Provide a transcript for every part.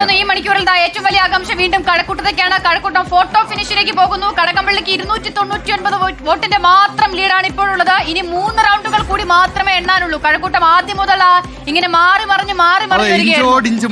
ഈ മണിക്കൂറിൽ ഏറ്റവും വലിയ ആകാംക്ഷ വീണ്ടും കഴക്കൂട്ടത്തേക്കാണ്. കഴക്കൂട്ടം ഫോട്ടോ ഫിനിഷിലേക്ക് പോകുന്നു. കടകംപള്ളിക്ക് 299 വോട്ടിന്റെ മാത്രം ലീഡാണ് ഇപ്പോഴുള്ളത്. ഇനി 3 റൗണ്ടുകൾ കൂടി മാത്രമേ എണ്ണാനുള്ളൂ. കഴക്കൂട്ടം ആദ്യം മുതൽ ഇങ്ങനെ മാറി മറിഞ്ഞ്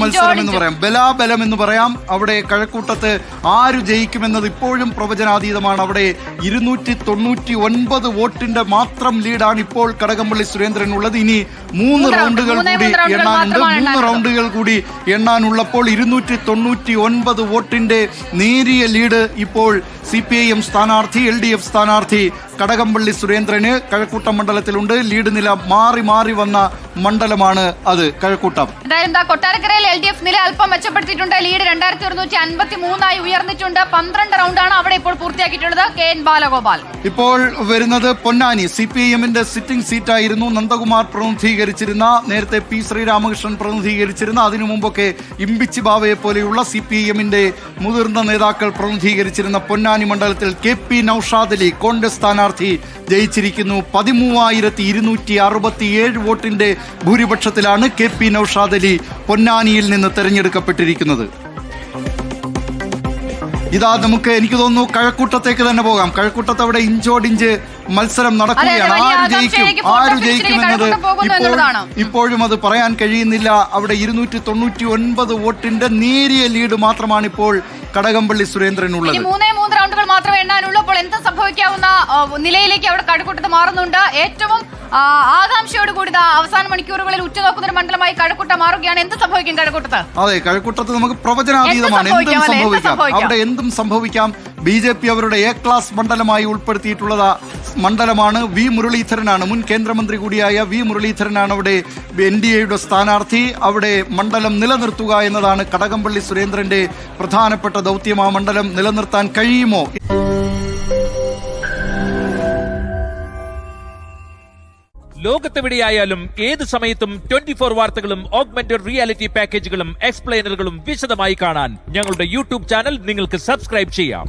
മത്സരം എന്ന് പറയാം, ബലാബലം എന്ന് പറയാം. അവിടെ കഴക്കൂട്ടത്ത് ആര് ജയിക്കുമെന്നത് ഇപ്പോഴും പ്രവചനാതീതമാണ്. അവിടെ 299 വോട്ടിന്റെ മാത്രം ലീഡാണ് ഇപ്പോൾ കടകംപള്ളി സുരേന്ദ്രനുള്ളത്. ഇനി 3 റൗണ്ടുകൾ കൂടി എണ്ണാനുണ്ട്. 3 റൗണ്ടുകൾ കൂടി എണ്ണാനുള്ളപ്പോൾ 299 വോട്ടിന്റെ നേരിയ ലീഡ് ഇപ്പോൾ CPIM സ്ഥാനാർത്ഥി LDF സ്ഥാനാർത്ഥി കടകംപള്ളി സുരേന്ദ്രന് കഴക്കൂട്ടം മണ്ഡലത്തിലുണ്ട്. ലീഡ് നില മാറി മാറി വന്ന മണ്ഡലമാണ് അത് കഴക്കൂട്ടം. എന്തായാലും കൊട്ടാരക്കരയിൽ LDF നില അല്പം മെച്ചപ്പെടുത്തിയിട്ടുണ്ട്. ലീഡ് 2153 ഉയർന്നിട്ടുണ്ട്. 12 റൗണ്ടാണ് അവിടെ ഇപ്പോൾ പൂർത്തിയാക്കിയിട്ടുള്ളത്. KN ബാലഗോപാൽ. ഇപ്പോൾ വരുന്നത് പൊന്നാനി. CPIMന്റെ സിറ്റിംഗ് സീറ്റായിരുന്നു. നന്ദകുമാർ പ്രതിനിധീകരിച്ചിരുന്ന, നേരത്തെ P ശ്രീരാമകൃഷ്ണൻ പ്രതിനിധീകരിച്ചിരുന്ന, അതിനു മുമ്പൊക്കെ ഇമ്പിച്ചി ബാവയെ പോലെയുള്ള CPIMന്റെ മുതിർന്ന നേതാക്കൾ പ്രതിനിധീകരിച്ചിരുന്ന പൊന്നാനി മണ്ഡലത്തിൽ KP നൌഷാദ് അലി കോൺഗ്രസ് സ്ഥാനാർത്ഥി ജയിച്ചിരിക്കുന്നു. 13,267 വോട്ടിന്റെ ഭൂരിപക്ഷത്തിലാണ് KP നൌഷാദ് അലി പൊന്നാനിയിൽ നിന്ന് തെരഞ്ഞെടുക്കപ്പെട്ടിരിക്കുന്നത്. ഇതാ നമുക്ക്, എനിക്ക് തോന്നുന്നു, കഴക്കൂട്ടത്തേക്ക് തന്നെ പോകാം. കഴക്കൂട്ടത്ത് അവിടെ ഇഞ്ചോടിഞ്ച് മത്സരം നടക്കുകയാണ്. ആര് ജയിക്കും എന്നത് ഇപ്പോഴും അത് പറയാൻ കഴിയുന്നില്ല. അവിടെ 299 വോട്ടിന്റെ നേരിയ ലീഡ് മാത്രമാണ് ഇപ്പോൾ കടകംപള്ളി സുരേന്ദ്രനുള്ളത്. 3 റൗണ്ടുകൾ മാത്രമേ എണ്ണാനുള്ളൂ. അപ്പോൾ എന്ത് സംഭവിക്കാവുന്ന നിലയിലേക്ക് അവിടെ കഴക്കൂട്ടത്ത് മാറുന്നുണ്ട്. ഏറ്റവും ആകാംക്ഷയോടുകൂടി അവസാന മണിക്കൂറുകളിൽ ഉറ്റുനോക്കുന്ന ഒരു മണ്ഡലമായി കഴക്കൂട്ടം മാറുകയാണ്. എന്ത് സംഭവിക്കും കഴക്കൂട്ടത്ത്? അതെ, കഴക്കൂട്ടത്ത് നമുക്ക് പ്രവചനാതീതമാണ്. എന്തും സംഭവിക്കാം. അവിടെ എന്തും സംഭവിക്കാം. BJP അവരുടെ A ക്ലാസ് മണ്ഡലമായി ഉൾപ്പെടുത്തിയിട്ടുള്ളത് മണ്ഡലമാണ്. V മുരളീധരനാണ്, മുൻ കേന്ദ്രമന്ത്രി കൂടിയായ V മുരളീധരനാണ് അവിടെ NDAയുടെ സ്ഥാനാർത്ഥി. അവിടെ മണ്ഡലം നിലനിർത്തുക എന്നതാണ് കടകംപള്ളി സുരേന്ദ്രന്റെ പ്രധാനപ്പെട്ട ദൗത്യം. ആ മണ്ഡലം നിലനിർത്താൻ കഴിയുമോ? ലോകത്തെവിടെയായാലും ഏത് സമയത്തും 24 വാർത്തകളും ഓഗ്മെന്റഡ് റിയാലിറ്റി പാക്കേജുകളും എക്സ്പ്ലെയിനറുകളും വിശദമായി കാണാൻ ഞങ്ങളുടെ YouTube ചാനൽ നിങ്ങൾക്ക് സബ്സ്ക്രൈബ് ചെയ്യാം.